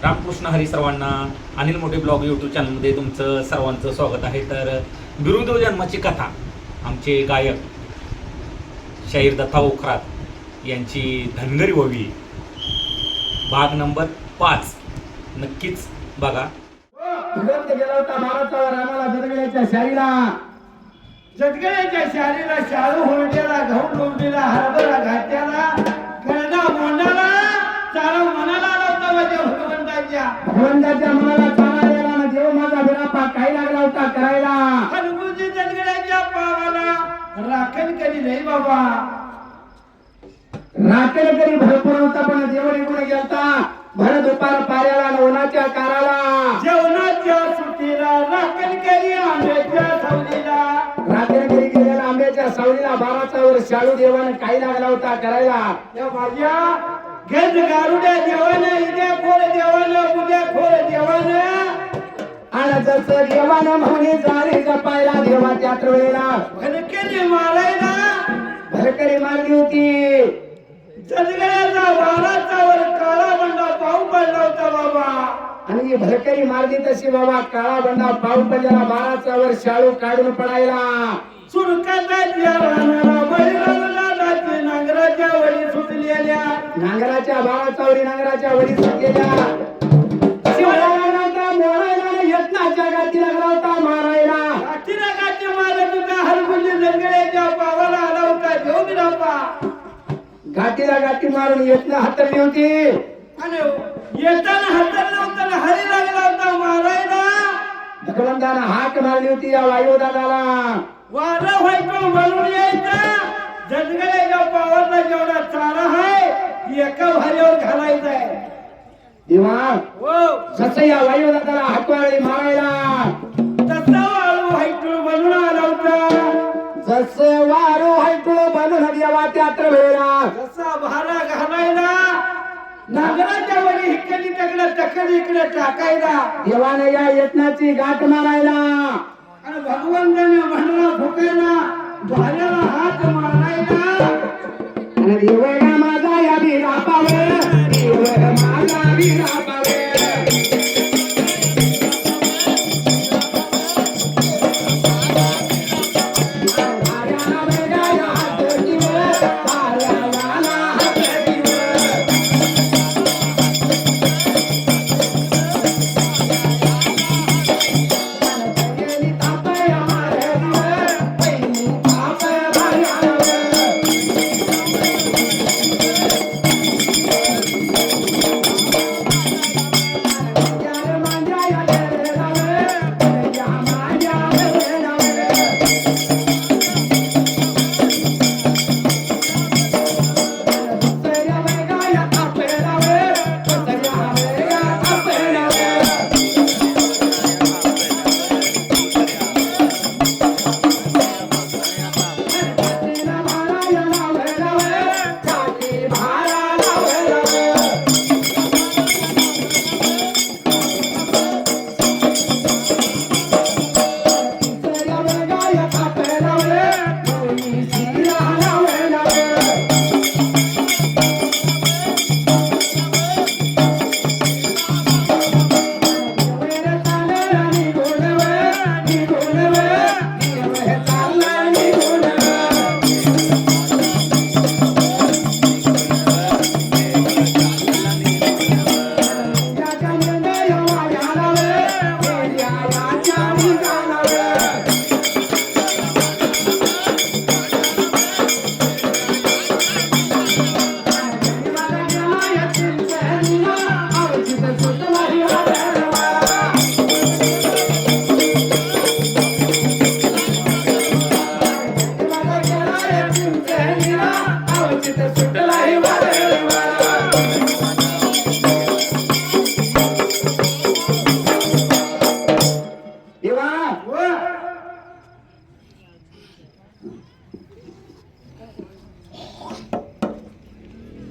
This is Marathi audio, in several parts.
रामकृष्ण हरी सर्वांना. अनिल मोठे ब्लॉग यूट्यूब चॅनलमध्ये तुमचं सर्वांचं स्वागत आहे. तर बिरुदेव जन्माची कथा आमचे गायक शाहीर दत्ता ओखरात यांची धनगरी व्हावी भाग नंबर 5 नक्कीच बघा. गेला होता महाराष्ट्रावर रामाला जडगड्याच्या शाळीला शाळू होलट्याला गहू डोंबीला हरभरा घाट्याला गळणा मोंडाला चारा मनाला लावता माझ्या भगवंताच्या मनाला चारा द्यायला ना देव माझा बिरापा काय लागला होता करायला हनुमंती जडगड्याच्या पावाला राखण करी नाही बाबा. राखण करी भरपूर होता पण देव निघून गेलता भर दुपार पाऱ्याला उन्हाच्या काराला जेवणाच्या सुट्टीला राखण करी आंब्याच्या सावलीला राखण करी गेलेला आंब्याच्या सावलीला 12चा वर शाळू देवानं काय लागला होता करायला. या माझ्या गज गारुड्या देवानं इद्या खोर देवानं उद्या खोर देवानं आणि जसं देवानं म्हणे जारी जपायला देवा त्याच वेळेला भरकरी मारायला भरकरी मारली होती. जडगड्याचा 12चा वर काळा बंडा पाऊस पडला होता बाबा आणि भरकरी मारली तशी बाबा काळा बंडा पाऊस पडलेला 12चा वर शाळू काढून पडायला सुरकाचा रानाला बैलाला नाचे नांगराच्या वडी सुटलेल्या नांगराच्या 12चा वरी नांगराच्या वडी सुटलेल्या शिवरायांचा मोरायला यत्नाच्या गाठी लागला होता मारायला गाठीला गाठी मारत होता हरगुंजी जडगड्याच्या पावाला आला होता देव बिरापा गाठीला गाठी मारून येतना हातरली होती आणि येताना हातरलं होतं हरी लागला होता मारायला भगवंतानं हाक मारली होती या वायुदादाला वारा व्हायचं म्हणून यायचं जडगड्याच्या पावाला जेवढा चारा आहे एका भारीवर घालायचा आहे देवा हो जसं या वायुदादाला हाक मारली मारायला तसा वाळू व्हायचं म्हणून आला होता जसं वारू व्हायचं बनून देवा त्यात वेळा जसा भारा घालायला नागराच्या वरी हिकडली तकडे टक्कल इकडे टाकायला देवाने या यत्नाची गाठ मारायला आणि भगवंताने भांडला फुकायला भाऱ्याला हात मारायला आणि देवळा माझा या बिरापावे देवळा माझा बिरापावे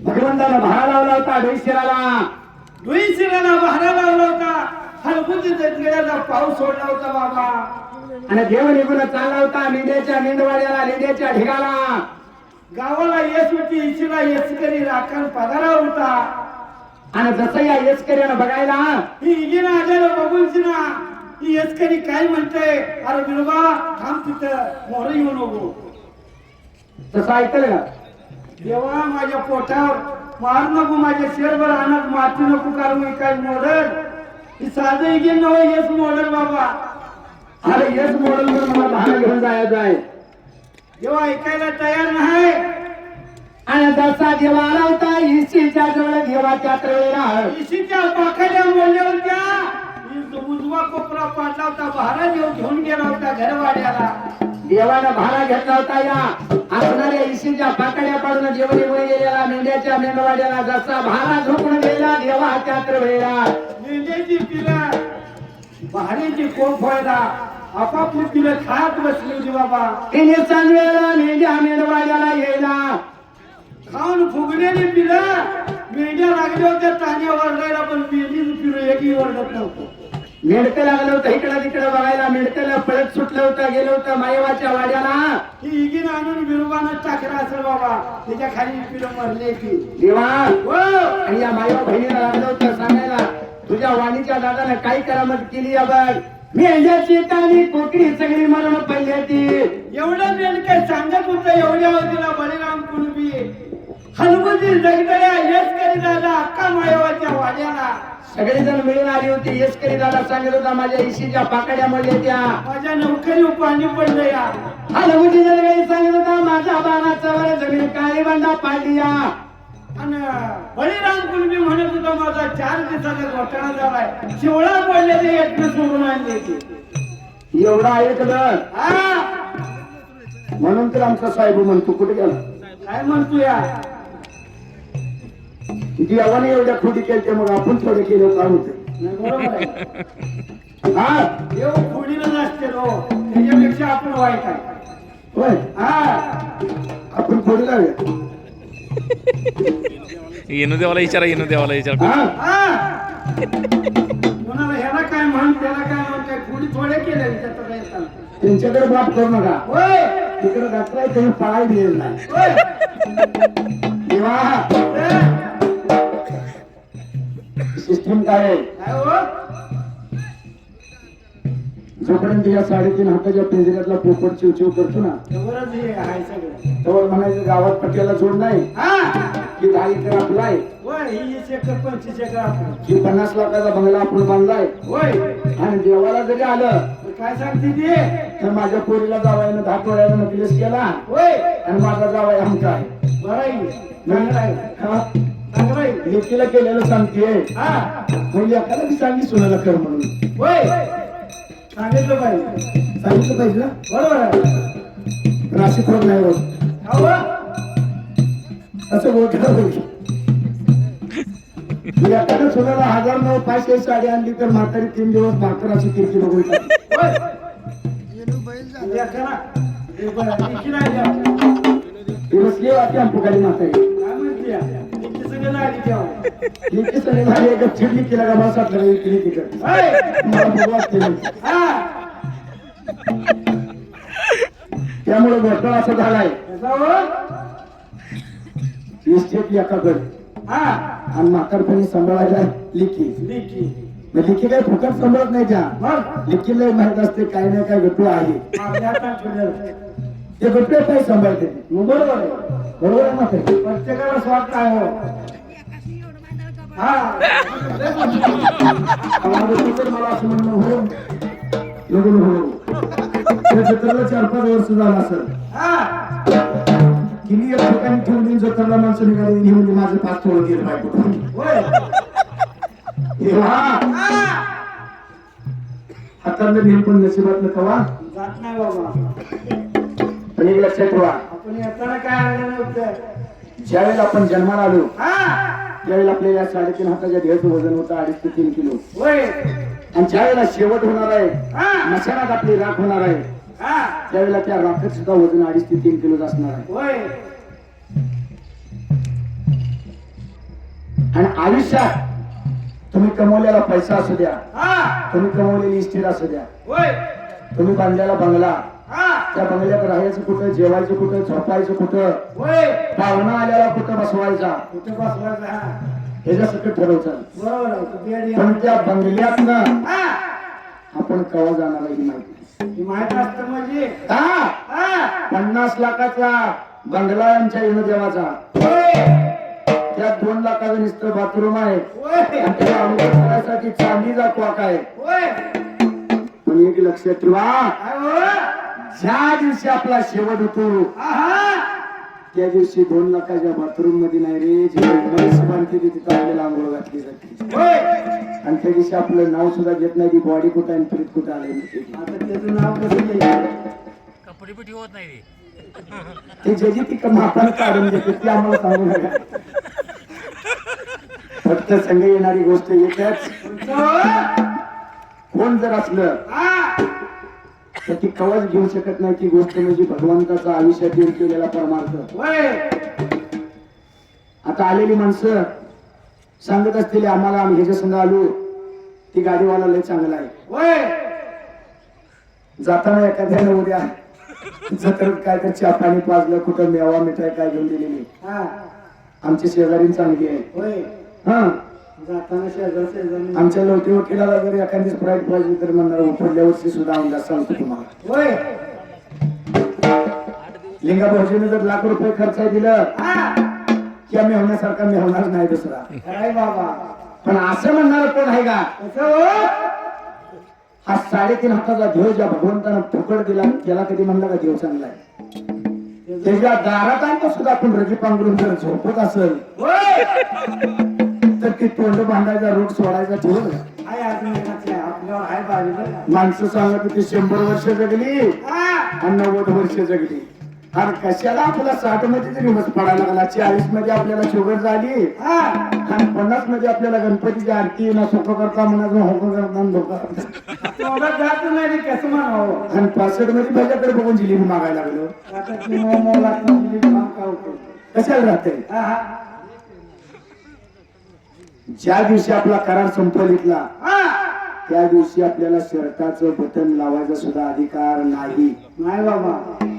भगवंतानं भारा लावला होता डोईशिराला भारा लावला होता हलकुंजी जडगड्याचा पाऊस सोडला होता बाबा आणि देव निघून चालला होता लिंड्याच्या लिंडवाड्याला लिंड्याच्या ढिगाला गावाला येस होती इशिरा येसकरी राखण पगारा होता आणि जसं या येसकऱ्यानं बघायला ही इगिन आलेलं बघून ना ही येसकरी काय म्हणते, अरे बिरोबा थांब तिथं मोर येऊ नको. तसं ऐकलं का? तेव्हा माझ्या पोटावर मार नको, माझ्या शेरभर आणत माती नको कारण मी काय मॉडल ही साधं इगिन नव्हे, येस मॉडल बाबा. अरे येस मॉडेल वर मला भाडं घेऊन जायचं आहे. जेव्हा ऐकायला तयार नाही आणि जसा देवा आला होता इशीच्या जवळ देवाच्या वेळेला इशीच्या पाखाड्या मोडल्या होत्या, उजवा कोपरा पाडला होता, भारा घेऊन गेला होता घरवाड्याला. देवानं भाडा घेतला होता या असणाऱ्या इशीच्या पाकड्या पाडून देव निघून गेलेला मेंढ्याच्या मेंढवाड्याला. जसा भारा झोपून गेला देवाच्या वेळेला मेंढ्याची पिलं भाड्याची कोप व्हायला आपापली पिलं खात बसली होती बाबा. तिने चांगलेला मेंढ्या मेंढवाड्याला यायला खाऊन फुगलेली पिलं मेंढ्या लागल्या होत्या टाण्या वरडायला, पण मेंढीचं पिलं एकही वरडत नव्हतं. मेंढकं लागलं होतं इकडं तिकडं बघायला. मेंढकला पळत सुटलं होतं, गेलं होतं मायवाच्या वाड्याला. ही इगिन आणून बिरोबानं टाकलं असेल बाबा, त्याच्या खाली पिलं मरले की देवा हो. आणि या मायवा बहिणीला लागलं होतं सांगायला, तुझ्या वाणीच्या दादानं काय करामत केली या बघ. मेंढ्याची ताणी कोकणी सगळी मरण पडली ती. एवढं मेंढकं सांगत होतं, एवढ्या होतीला बळीराम कुणबी हनुमती जगदळ्या येसकरी दादा अक्का मायवाच्या वाड्याला सगळेजण मिळून आली होती. येसकरी दादा सांगत होता माझ्या इशीच्या पाकड्या मरल्या त्या. माझ्या नौकरी पाणी पडलं या. हनुमती जगदळी सांगत होता माझ्या बाणाचा वर जमीन काळी बंडा पाडली या. आणि बळीराम कुणबी म्हणत होता माझा 4 दिवसाचा घोटाळा झालाय, शिवळा पडलेले यत्न सोडून आणले की. एवढं ऐकलं हा म्हणून तर आमचा साहेब म्हणतो कुठे गेला. काय म्हणतो या. देवाने एवढ्या खोटी केल्या मग आपण थोडे केले काय होते. नाही, बरोबर आहे. हा देव खोडीला नसते हो, त्याच्यापेक्षा आपण वाईट आहे. होय हा आपण थोडी लावूया. येणू देवाला विचार हा हा कोणाला ह्याला काय म्हण त्याला काय म्हण, काय खोडी थोडे केले त्याचं काय येतं. त्यांच्याकडे बाप करू नका. होय तिकडे घातलाय त्यांनी पळायला दिलेलं नाही. होय देवा ए, सिस्टीम काय आहे. काय हो जोपर्यंत या 3.5 हाताच्या पिंजऱ्यातला पोपट चिवचिव करतो ना एवढंच हे आहे सगळं. तेव्हा म्हणायचं गावात पट्याला जोड नाही हा की 10 एकर आपलाय, होय ही 20 एकर 25 एकर आपण. की 50 लाखाचा बंगला आपण बांधलाय. होय आणि देवाला जरी आलं तर काय सांगते ते. तर माझ्या पोरीला जावायनं 10 तोळ्याला नकलेस केला होय आणि माझा जावाय आमचा आहे. बरं आहे, चांगलं आहे, हा, चांगलं आहे. लेकीला केलेलं सांगते हा म्हणजे एखादा बी सांगी सुनाला कर म्हणून होय सांगितलं पाहिजे, सांगितलं पाहिजे ना. बरोबर आहे. पण अशी खोड नाही होत. अहो असं ओळखलं पाहिजे. एखाद्या सुनाला 1000-500 साडी आणली तर म्हातारी 3 दिवस भाकर अशी किरकी बघून टाकते. होय एखादा हे बरं, लेकी नाही द्या. ती बसली वाटते आमपुखाली म्हातारी. काय म्हणते या? लेकी सगळं लागली तेव्हा. लेकी सगळी झाली एक चिडली केला का बस आपल्याला इकडे तिकडे होय मला बघू वाटते नाही. हा त्यामुळे घोटाळा असा झालाय. कसा हो? इस्टेट एकाकडे हा आणि म्हातारपणी सांभाळायला लिखी. लेकी लिखी काय फुकट सांभाळत नाही त्या. मग लिखीला माहित असते काय नाही काय गटू आहे. आपल्या हातात ठेवलेलं. ते गटू काय सांभाळते. मग बरोबर आहे, बरोबर आहे म्हातारी. प्रत्येकाला स्वार्थ आहे हो. हा तर मला असं म्हणणं हो लग्न हो त्या जत्रेला 4-5 वर्ष झालं असेल. हा किती एक ठिकाणी ठेवली जत्रेला माणसं निघाली ही म्हणजे माझं 5 तोळ गेलं बायको. होय हातातलं नेल पण नशिबातलं कवा जात नाही बाबा. पण एक लक्षात ठेवा, आपण येताना काय आणलं नव्हतं. ज्यावेळेला आपण जन्माला आलो हा त्यावेळेला आपल्याला 3.5 हाताच्या ढेचं वजन होतं 2.5 ते 3 किलो. होय आणि ज्यावेळेला शेवट होणार आहे, हा मशानात आपली राख होणार आहे, हा त्यावेळेला त्या राखेत सुद्धा वजन 2.5 ते 3 किलोच असणार आहे. होय आणि आयुष्यात तुम्ही कमवलेला पैसा असू द्या, हा तुम्ही कमवलेली इस्टेट असू द्या, होय तुम्ही बांधलेला बंगला, हा त्या बंगल्यात राहायचं कुठं, जेवायचं कुठं, झोपायचं कुठं, होय पाहुणा आल्याला कुठं बसवायचा, कुठे बसला हा ह्याच्या सकट ठरवतात. बरोबर आहे तू बेड पण या. त्या बंगल्यातनं हा, आपण कवा जाणार आहे ही माहिती ही माहित असतं म्हणजे का हा, 50 लाखाचा बंगला आहे आमच्या देवाचा. होय, त्यात 2 लाखाचं नुसतं बाथरूम आहे होय, आणि त्याला अंघोळ करण्यासाठी चांदीचा क्वाक आहे. होय. पण एक लक्षात ठेवा, काय हो? ज्या दिवशी आपला शेवट होतो आहा, त्या दिवशी 2 लाखाच्या बाथरूम मध्ये नाही रे, जे म्हैस बांधते ती तिथं आपल्याला आंघोळ घातली जाते. होय. आणि त्या दिवशी आपलं नाव सुद्धा घेत नाही, ती बॉडी कुठं आणि प्रीत कुठं आले आता त्याचं नाव कसं घ्यायचं? कपडे पिटी होत नाही रे. ते ज्याची ती मापानं काढून घेते ती आम्हाला सांगू नका. फक्त संग येणारी गोष्ट एकच, कोण जर असलं हा, तर ती कवच घेऊ शकत नाही. ती गोष्ट म्हणजे भगवंताचा आयुष्यात देऊन केलेला परमार्थ. होय. आता आलेली माणसं सांगत असतील आम्हाला, आम्ही ह्याच्या संग आलो, ती गाडीवाला लय चांगला आहे. होय. जाताना एखाद्यानं उद्या जत्रेत काय तर चहा पाणी पाजलं, कुठं मेवा मिठाई काय घेऊन दिलेली. हा, आमची शेजारी चांगली आहे. होय. हा, जाताना शेजारी आमच्या लवटी वकिलाला जर एखादी स्प्राईट पाहिजे तर म्हणणार पुढल्या वर्षी सुद्धा अंदाज सांगतो तुम्हाला. होय. लिंगा भाऊजीने जर लाख रुपये खर्च दिलं हा, की आम्ही होण्यासारखा मी होणार नाही दुसरा. काय बाबा पण असं म्हणणार कोण आहे का? कसं हो? हा 3.5 हाताचा देव ज्या भगवंतानं फुकट दिला त्याला कधी म्हणला का देव चांगला आहे? त्याच्या दारात आणतो सुद्धा आपण रजी पांघरून जर झोपत असेल होय. तर ती तोंड बांधायचा रूट सोडायचा ठेवून हाय अजून एकाच आहे. आपल्यावर आहे बाजूला. माणसं सांगत होती 100 वर्ष जगली हा, आणि 90 वर्ष जगली. अरे कशाला आपला 60 मध्ये तरी मत पडायला लागला, 40 मध्ये आपल्याला शुगर झाली हा, आणि 50 मध्ये आपल्याला गणपतीची आरती ना सोपं करता म्हणायचं होकं करता धोका तोंडात जात नाही कसं म्हणावं. आणि 65 मध्ये भज्याकडे बघून जिलेबी मागायला लागलो. आता ती मऊ लागली काय होतं. कशाला राहते? हा, हा, ज्या दिवशी आपला करार संपल इथला हा. त्या दिवशी आपल्याला शर्टाचं बटन लावायचा सुद्धा अधिकार नाही. नाही बाबा.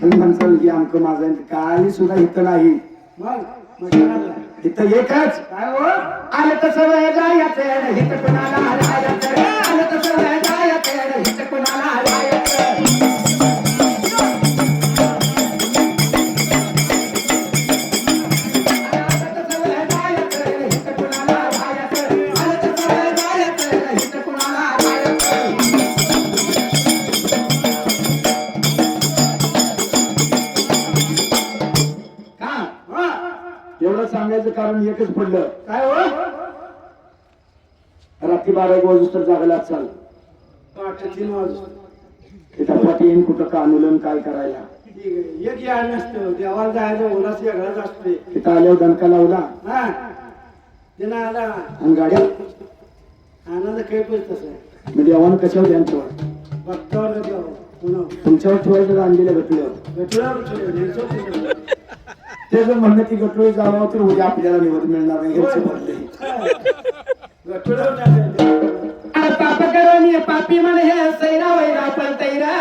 तुम्ही म्हणसाल की आमकं माझं काही सुद्धा इथं नाही. मग म्हटलं इथं एकच काय हो? आलं तसं वय जायचं, हिथं कुणाला हलायचं. आलं तसं वय जायचं, हिथं कुणाला हलायचं. एवढं सांगायचं कारण एकच पडलं, काय हो? रात्री 12 वाजता जागला चाल पहाटे 3 वाजता. तिथं पाठी येईन कुठं का आंदोलन काय करायला. एक याड नसतं. देवाला जायचं उन्हास वेगळाच असते. तिथं आल्यावर दणका लावला हा, तिनं आला आणि गाड्या आनंद काही पण तसं आहे. म्हणजे देवानं कशावर ध्यान ठेवा, भक्तावर देव पुन्हा तुमच्यावर ठेवायचं का आणलेल्या गटल्यावर. गटुळ्यावर ठेवलं. ते जर म्हणलं की गटोळी जावं तर उद्या आपल्याला निवड मिळणार नाही. ह्याचे भरले गटुळ्यावर टाकायचं. पाप करून पापी म्हणे हे सैरा वैरा पण तैरा.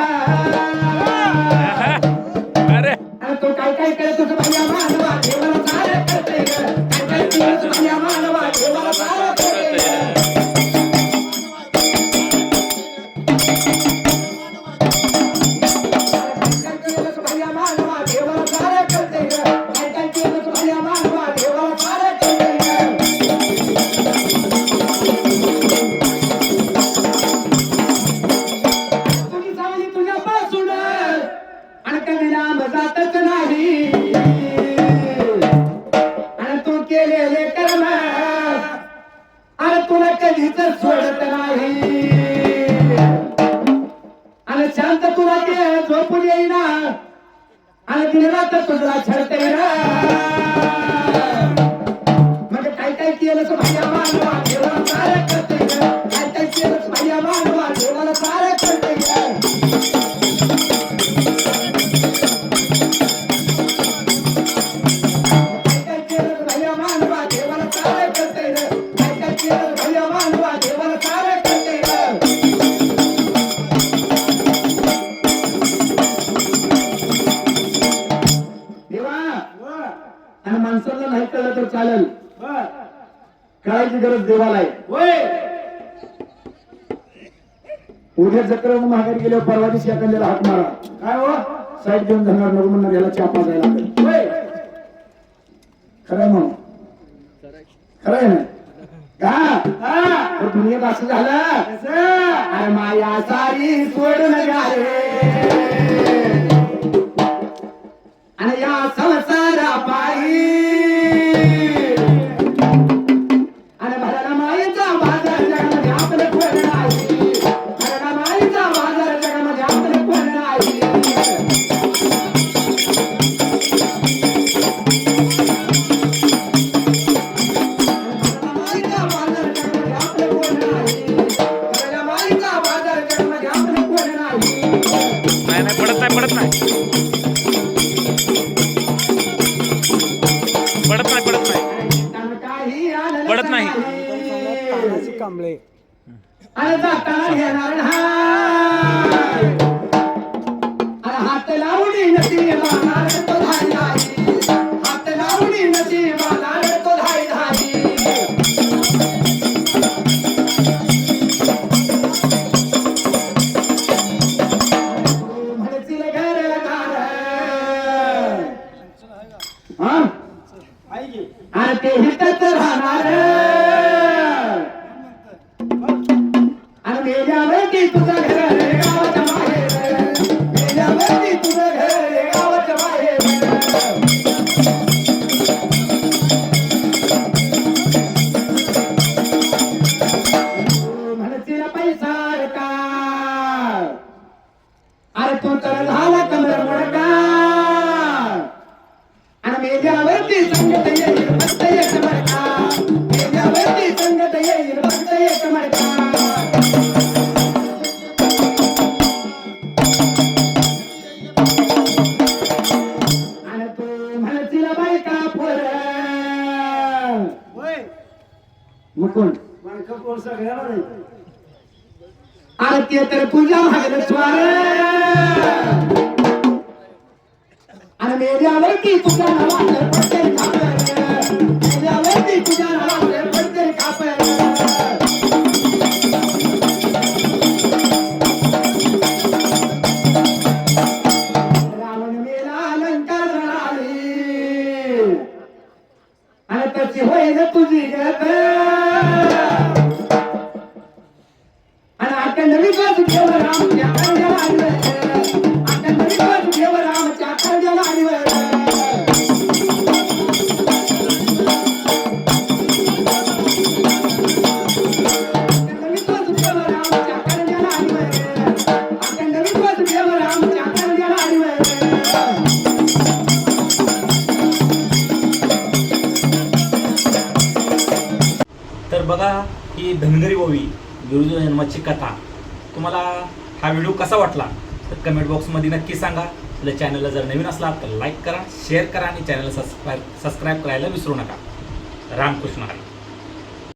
अरे आणि तो काय काय करत होता भैया मानवा देवाला सारं करतंय ग. काय काय करत होता भैया मानवा देवाला सारं करतंय ग. काय काय केलं तर भैया मानवा देवाला सारं करतंय ग. काय काय केलं तर भैया मानवा देवाला सारं करतंय ग. तुझी सावली तुझ्यापासून आणि कधी लांब जातच नाही. आणि तू केलेले कर्म आणि तुला कधीच सोडत नाही. आणि शांत तुला ते झोपून येईना आणि दिनरात तुझला छळता येईना. मग काय काय केलं तर भैया मानवा देवाला सारं करते ग. काय काय केलं तर भैया मानवा देवाला सारं करते ग. काय काय केलं तर भैया मानवा देवाला सारं करते ग. काय काय केलं तर भैया मानवा देवाला सारं करते ग. देवा आणि माणसाला नाही कळलं तर चालेल. बर. कळा करायची गरज देवाला आहे. होय उद्या जत्रेवर माघारी गेल्यावर परवा दिवशी एखाद्याला हात मारा. काय हो साईड देऊन धरणार नको म्हणणार याला चहा पाजायला लागेल. होय खरंय म्हणून खरंय ना का हा तर दुनियेत असं झालं. कसं अरे माया सारी सोडून रे आणि या संसारा पायी आणि भराला मायेचा बाजार जगामध्ये आपलं कोण नाही. भराला मायेचा बाजार जगामध्ये आपलं कोण नाही. नाही नाही पडत नाही पडत नाही पडत नाही पडत नाही पडत नाही. कांबळे अरे जाताना घेणार हाय. अरे हात लावणी नशिबाला रे तो धाई धाई. हात लावणी नशिबाला रे तो धाई धाई. म्हणशील घरदार. हा आई गे आणि ते हितच राहणार आणि मेल्यावरती तुझं घर रे गावाच्या बाहेर. मेल्यावरती तुझं घर रे गावाच्या बाहेर. तू म्हणशील पैसा का अरे तू तर झाला कमर मोडका आणि मेल्यावरती संगत येईल फक्त एक मडका. मेल्यावरती संगत येईल फक्त एक मडका. आणि तू म्हणशील बायका पोर होय मुकुंद माणसं कोण सगळ्याला नाही अरे ते तर तुझ्या मागलं स्वार आणि मेल्यावरती तुझ्या नावाचं पडते खापर. मेल्यावरती तुझ्या नावाचं पडते खापर. रावण मेला लंका जळाली आणि त्याची होईल तुझी गत. आणि अखंड विश्वास ठेव रामच्या कर्जाला आडवं. अखंड विश्वास ठेव रामच्या कर्जाला आडवं. अखंड विश्वास ठेव रामच्या कर्जाला आडवं. अखंड विश्वास ठेव रामच्या कर्जाला आडवं. तर बघा ही धनगरी ओवी बिरुदू जन्माची कथा. तुम्हाला हा व्हिडिओ कसा वाटला तर कमेंट बॉक्समध्ये नक्की सांगा. आपल्या चॅनलला जर नवीन असला तर लाईक करा, शेअर करा आणि चॅनलला सबस्क्राईब करायला विसरू नका. रामकृष्ण हरी.